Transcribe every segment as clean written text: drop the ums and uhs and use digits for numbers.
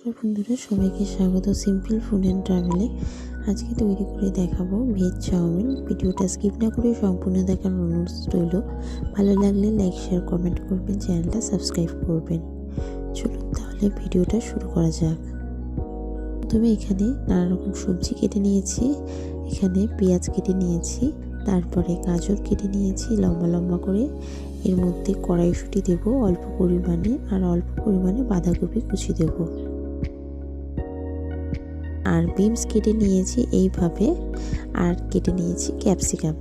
নমস্কার বন্ধুরা, সবাইকে স্বাগত সিম্পল ফুড অ্যান্ড ট্রাভেলে। আজকে তৈরি করে দেখাবো ভেজ চাউমিন। ভিডিওটা স্কিপ না করে সম্পূর্ণ দেখার অনুরোধ রইল। ভালো লাগলে লাইক, শেয়ার, কমেন্ট করবেন, চ্যানেলটা সাবস্ক্রাইব করবেন। চলুন তাহলে ভিডিওটা শুরু করা যাক। প্রথমে এখানে নানা রকম সবজি কেটে নিয়েছি। এখানে পেঁয়াজ কেটে নিয়েছি, তারপরে গাজর কেটে নিয়েছি লম্বা লম্বা করে। এর মধ্যে কড়াইশুঁটি দেবো অল্প পরিমাণে, আর অল্প পরিমাণে বাঁধাকপি কুচি দেব, আর বিনস কেটে নিয়েছি এইভাবে, আর কেটে নিয়েছি ক্যাপসিকাম,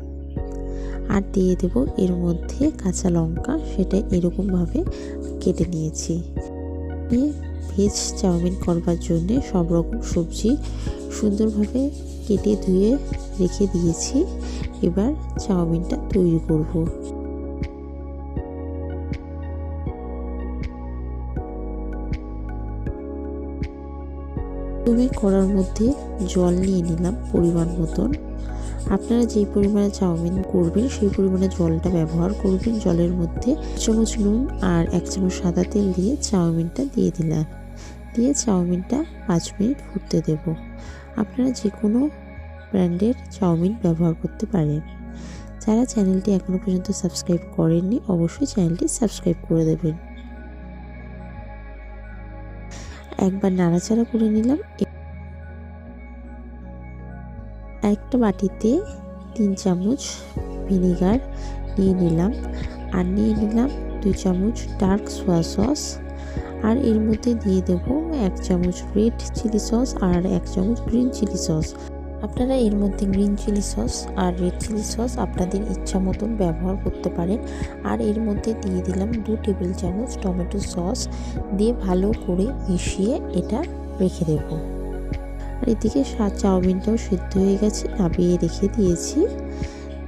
আর দিয়ে দেব এর মধ্যে কাঁচা লঙ্কা, সেটা এরকমভাবে কেটে নিয়েছি। ভেজ চাউমিন করবার জন্য সব রকম সবজি সুন্দরভাবে কেটে ধুয়ে রেখে দিয়েছি। এবার চাউমিনটা তৈরি করব। প্রথমে কড়ার মধ্যে জল নিয়ে নিলাম পরিমাণ মতন। আপনারা যেই পরিমাণে চাউমিন করবেন সেই পরিমাণে জলটা ব্যবহার করবেন। জলের মধ্যে 1 চামচ নুন আর 1 চামচ সাদা তেল দিয়ে চাউমিনটা দিয়ে দিলাম। দিয়ে চাউমিনটা 5 মিনিট ফুটতে দেব। আপনারা যে কোনো ব্র্যান্ডের চাউমিন ব্যবহার করতে পারেন। যারা চ্যানেলটি এখনও পর্যন্ত সাবস্ক্রাইব করেননি, অবশ্যই চ্যানেলটি সাবস্ক্রাইব করে দেবেন। একবার নাড়াচাড়া করে নিলাম। একটা বাটিতে 3 চামচ ভিনেগার নিয়ে নিলাম, আর নিয়ে নিলাম 2 চামচ ডার্ক সোয়া সস, আর এর মধ্যে দিয়ে দেব 1 চামচ রেড চিলি সস আর 1 চামচ গ্রিন চিলি সস। আপনারা এর মধ্যে গ্রিন চিলি সস আর রেড চিলি সস আপনাদের ইচ্ছা মতন ব্যবহার করতে পারেন। আর এর মধ্যে দিয়ে দিলাম 2 টেবিল চামচ টমেটো সস, দিয়ে ভালো করে মিশিয়ে এটা রেখে দেব। আর এদিকে চাউমিনটাও সিদ্ধ হয়ে গেছে, নামিয়ে রেখে দিয়েছি।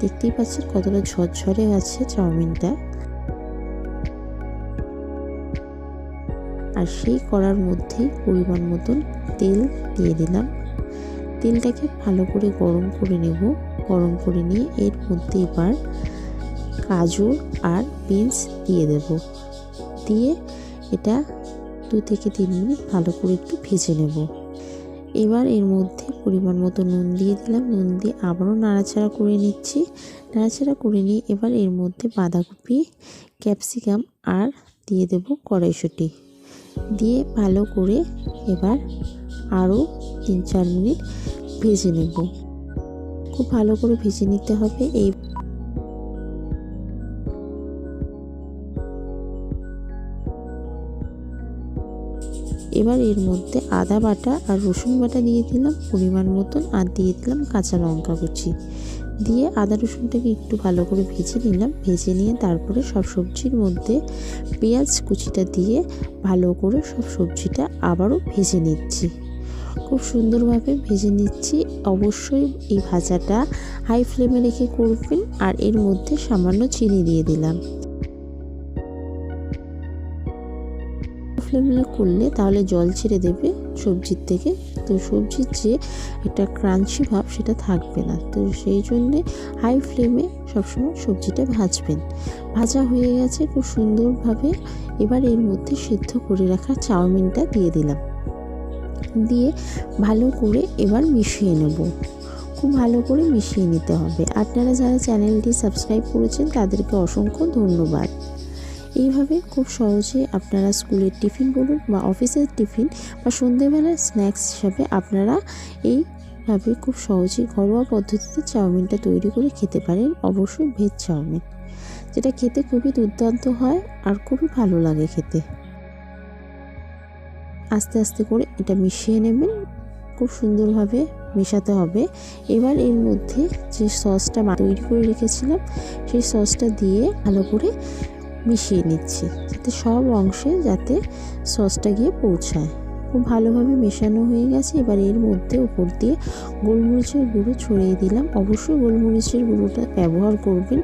দেখতেই পাচ্ছেন কতটা ঝরঝরে আছে চাউমিনটা। আর সেই কড়ার মধ্যে পরিমাণ মতন তেল দিয়ে দিলাম। তেলটাকে ভালো করে গরম করে নেব। গরম করে নিয়ে এর মধ্যে এবার গাজর আর বিনস দিয়ে দেব। দিয়ে এটা 2 থেকে 3 মিনিট ভালো করে একটু ভেজে নেব। এবার এর মধ্যে পরিমাণ মতো নুন দিয়ে দিলাম। নুন দিয়ে আবারও নাড়াচাড়া করে নিচ্ছি। নাড়াচাড়া করে নিয়ে এবার এর মধ্যে বাঁধাকপি, ক্যাপসিকাম আর দিয়ে দেব কড়াইশুঁটি, দিয়ে ভালো করে এবার আরও 3-4 মিনিট ভেজে নেব। খুব ভালো করে ভেজে নিতে হবে। এবার এর মধ্যে আদা বাটা আর রসুন বাটা দিয়ে দিলাম পরিমাণ মতন, আর দিয়ে দিলাম কাঁচা লঙ্কা কুচি। দিয়ে আদা রসুনটাকে একটু ভালো করে ভেজে নিলাম। ভেজে নিয়ে তারপরে সব সবজির মধ্যে পেঁয়াজ কুচিটা দিয়ে ভালো করে সব সবজিটা আবারও ভেজে নিচ্ছি। খুব সুন্দরভাবে ভেজে নিচ্ছি। অবশ্যই এই ভাজাটা হাই ফ্লেমে রেখে করবেন। আর এর মধ্যে সামান্য চিনি দিয়ে দিলাম। ফ্লেমে করলে তাহলে জল ছেড়ে দেবে সবজির থেকে, তো সবজির যে একটা ক্রাঞ্চি ভাব সেটা থাকবে না। তো সেই জন্যে হাই ফ্লেমে সবসময় সবজিটা ভাজবেন। ভাজা হয়ে গেছে খুব সুন্দরভাবে। এবার এর মধ্যে সিদ্ধ করে রাখা চাউমিনটা দিয়ে দিলাম। দিয়ে ভালো করে এবার মিশিয়ে নেব। খুব ভালো করে মিশিয়ে নিতে হবে। আপনারা যারা চ্যানেলটি সাবস্ক্রাইব করেছেন তাদেরকে অসংখ্য ধন্যবাদ। এইভাবে খুব সহজে আপনারা স্কুলের টিফিন বলুন বা অফিসের টিফিন বা সন্ধ্যেবেলার স্ন্যাক্স হিসাবে আপনারা এইভাবে খুব সহজেই ঘরোয়া পদ্ধতিতে চাউমিনটা তৈরি করে খেতে পারেন। অবশ্যই ভেজ চাউমিন, যেটা খেতে খুবই দুর্দান্ত হয় আর খুবই ভালো লাগে খেতে। আস্তে আস্তে করে এটা মিশিয়ে নেবেন। খুব সুন্দরভাবে মেশাতে হবে। এবার এর মধ্যে যে সসটা তৈরি করে রেখেছিলাম সেই সসটা দিয়ে ভালো করে মিশিয়ে নিচ্ছি, যাতে সব অংশে যাতে সসটা গিয়ে পৌঁছায়। খুব ভালোভাবে মেশানো হয়ে গেছে। এবার এর মধ্যে উপর দিয়ে গোলমরিচের গুঁড়ো ছড়িয়ে দিলাম। অবশ্যই গোলমরিচের গুঁড়োটা ব্যবহার করবেন,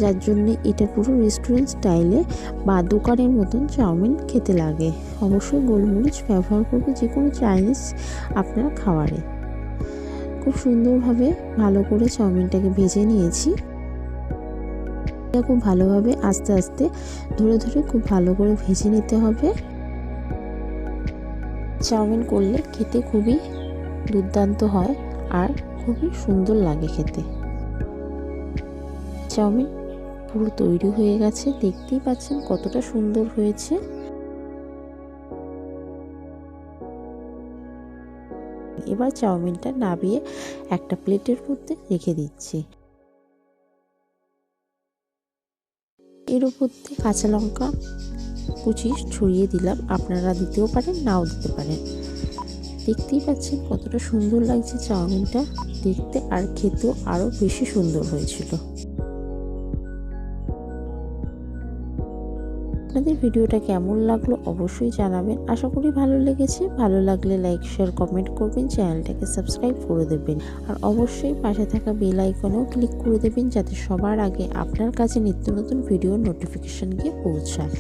যার জন্যে এটা পুরো রেস্টুরেন্ট স্টাইলে বা দোকানের মতন চাউমিন খেতে লাগে। অবশ্যই গোলমরিচ ব্যবহার করবে যে কোনো চাইনিজ আপনারা খাবারে। খুব সুন্দরভাবে ভালো করে চাউমিনটাকে ভেজে নিয়েছি। এটা খুব ভালোভাবে আস্তে আস্তে ধরে ধরে খুব ভালো করে ভেজে নিতে হবে। চাউমিন করলে খেতে খুবই দুর্দান্ত হয় আর খুবই সুন্দর লাগে খেতে। চাউমিন পুরো তৈরি হয়ে গেছে, দেখতেই পাচ্ছেন কতটা সুন্দর হয়েছে। এবার চাউমিনটা নামিয়ে একটা প্লেটের মধ্যে রেখে দিচ্ছি। এর উপর দিয়ে কাঁচা লঙ্কা কুচি ছড়িয়ে দিলাম, আপনারা দিতেও পারেন নাও দিতে পারেন। দেখতেই পাচ্ছেন কতটা সুন্দর লাগছে চাউমিনটা দেখতে, আর খেতেও আরও বেশি সুন্দর হয়েছিল। আপনাদের ভিডিওটা কেমন লাগলো অবশ্যই জানাবেন। আশা করি ভালো লেগেছে। ভালো লাগলে লাইক শেয়ার কমেন্ট করবেন, চ্যানেলটাকে সাবস্ক্রাইব করে দেবেন আর অবশ্যই পাশে থাকা বেল আইকনেও ক্লিক করে দেবেন যাতে সবার আগে আপনার কাছে নিত্য নতুন ভিডিওর নোটিফিকেশন গিয়ে পৌঁছায়।